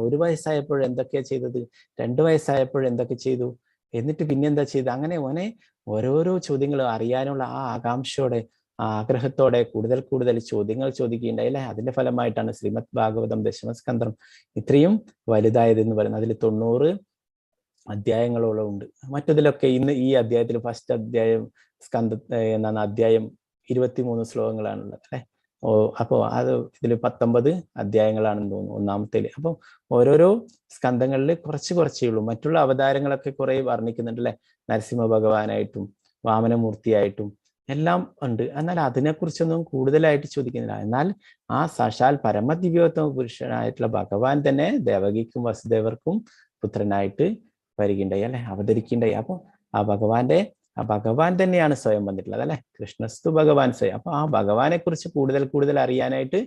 1 വയസ്സായപ്പോൾ എന്തൊക്കെയാ ചെയ്തത്, 2 വയസ്സായപ്പോൾ എന്തൊക്കെ ചെയ്തു, എന്നിട്ട് പിന്നെന്താ ചെയ്തത്, അങ്ങനെ ഓരോരോ ചോദ്യങ്ങൾ അറിയാനുള്ള ആ ആകാംക്ഷയോടെ, ആ ആഗ്രഹത്തോടെ കൂടുതൽ ചോദ്യങ്ങൾ ചോദിക്കുകയുണ്ടായി. അല്ലെ, അതിന്റെ ഫലമായിട്ടാണ് ശ്രീമദ് ഭാഗവതം ദശമസ്കന്ധം ഇത്രയും വലുതായതെന്ന് പറയുന്നത്. അതിൽ 90 അധ്യായങ്ങളോളം ഉണ്ട്. മറ്റതിലൊക്കെ ഇന്ന് ഈ അധ്യായത്തിൽ ഫസ്റ്റ് അധ്യായം എന്നാണ് അധ്യായം 23 ശ്ലോകങ്ങളാണുള്ളത്. അല്ലെ, അപ്പോ അത് ഇതിൽ 19 അധ്യായങ്ങളാണെന്ന് തോന്നുന്നു ഒന്നാമത്തേല്. അപ്പൊ ഓരോരോ സ്കന്ധങ്ങളിൽ കുറച്ചേ ഉള്ളൂ. മറ്റുള്ള അവതാരങ്ങളൊക്കെ കുറെ വർണ്ണിക്കുന്നുണ്ട്. അല്ലെ, നരസിംഹ ഭഗവാനായിട്ടും വാമനമൂർത്തിയായിട്ടും എല്ലാം ഉണ്ട്. എന്നാൽ അതിനെക്കുറിച്ചൊന്നും കൂടുതലായിട്ട് ചോദിക്കുന്നില്ല. എന്നാൽ ആ സാക്ഷാൽ പരമദിവ്യോത്തമ പുരുഷനായിട്ടുള്ള ഭഗവാൻ തന്നെ ദേവകിക്കും വസുദേവർക്കും പുത്രനായിട്ട് വരികയുണ്ടായി. അല്ലെ, അവതരിക്കുകയുണ്ടായി. അപ്പൊ ആ ഭഗവാൻ തന്നെയാണ് സ്വയം വന്നിട്ടുള്ളത്. അല്ലെ, കൃഷ്ണസ്തു ഭഗവാൻ സ്വയം. അപ്പൊ ആ ഭഗവാനെ കുറിച്ച് കൂടുതൽ അറിയാനായിട്ട്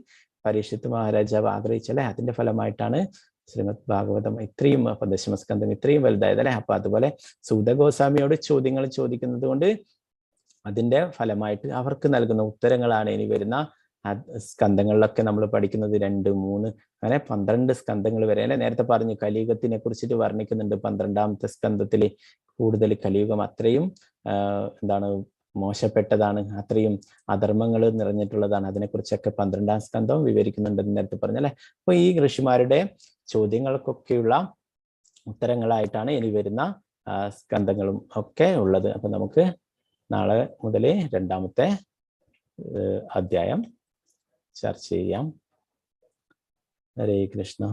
പരീക്ഷിത്ത് മഹാരാജാവ് ആഗ്രഹിച്ചല്ലേ. അതിന്റെ ഫലമായിട്ടാണ് ശ്രീമദ് ഭാഗവതം ഇത്രയും ദശമസ്കന്ധം ഇത്രയും വലുതായത്. അല്ലെ, അപ്പൊ അതുപോലെ സൂതഗോസ്വാമിയോട് ചോദ്യങ്ങൾ ചോദിക്കുന്നത് കൊണ്ട് അതിന്റെ ഫലമായിട്ട് അവർക്ക് നൽകുന്ന ഉത്തരങ്ങളാണ് ഇനി വരുന്ന സ്കന്ധങ്ങളിലൊക്കെ നമ്മൾ പഠിക്കുന്നത്. 2, 3 അങ്ങനെ 12 സ്കന്ധങ്ങൾ വരെ. അല്ലെ, നേരത്തെ പറഞ്ഞു കലിയുഗത്തിനെ കുറിച്ചിട്ട് വർണ്ണിക്കുന്നുണ്ട് 12ാമത്തെ സ്കന്ധത്തിൽ. കൂടുതൽ കലിയുഗം അത്രയും മോശപ്പെട്ടതാണ്, അത്രയും അധർമ്മങ്ങൾ നിറഞ്ഞിട്ടുള്ളതാണ്. അതിനെക്കുറിച്ചൊക്കെ 12ാം സ്കന്ധം വിവരിക്കുന്നുണ്ടെന്ന് നേരത്തെ പറഞ്ഞല്ലേ. അപ്പൊ ഈ ഋഷിമാരുടെ ചോദ്യങ്ങൾക്കൊക്കെയുള്ള ഉത്തരങ്ങളായിട്ടാണ് ഇനി വരുന്ന സ്കന്ധങ്ങളും ഒക്കെ ഉള്ളത്. അപ്പൊ നമുക്ക് നാളെ മുതൽ 2ാമത്തെ അധ്യായം ചർച്ച ചെയ്യാം. ഹരേ കൃഷ്ണ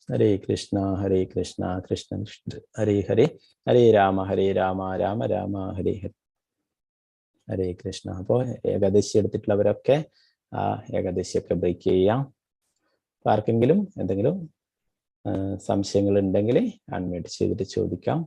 ഹരേ കൃഷ്ണ ഹരേ കൃഷ്ണ കൃഷ്ണ കൃഷ്ണ ഹരേ ഹരേ, ഹരേ രാമ രാമ രാമ ഹരേ ഹരേ, ഹരേ കൃഷ്ണ. അപ്പോൾ ഏകാദശി എടുത്തിട്ടുള്ളവരൊക്കെ ആ ഏകാദശിയൊക്കെ ബ്രേക്ക് ചെയ്യാം. ആർക്കെങ്കിലും എന്തെങ്കിലും സംശയങ്ങൾ ഉണ്ടെങ്കിൽ അൺമ്യൂട്ട് ചെയ്തിട്ട് ചോദിക്കാം.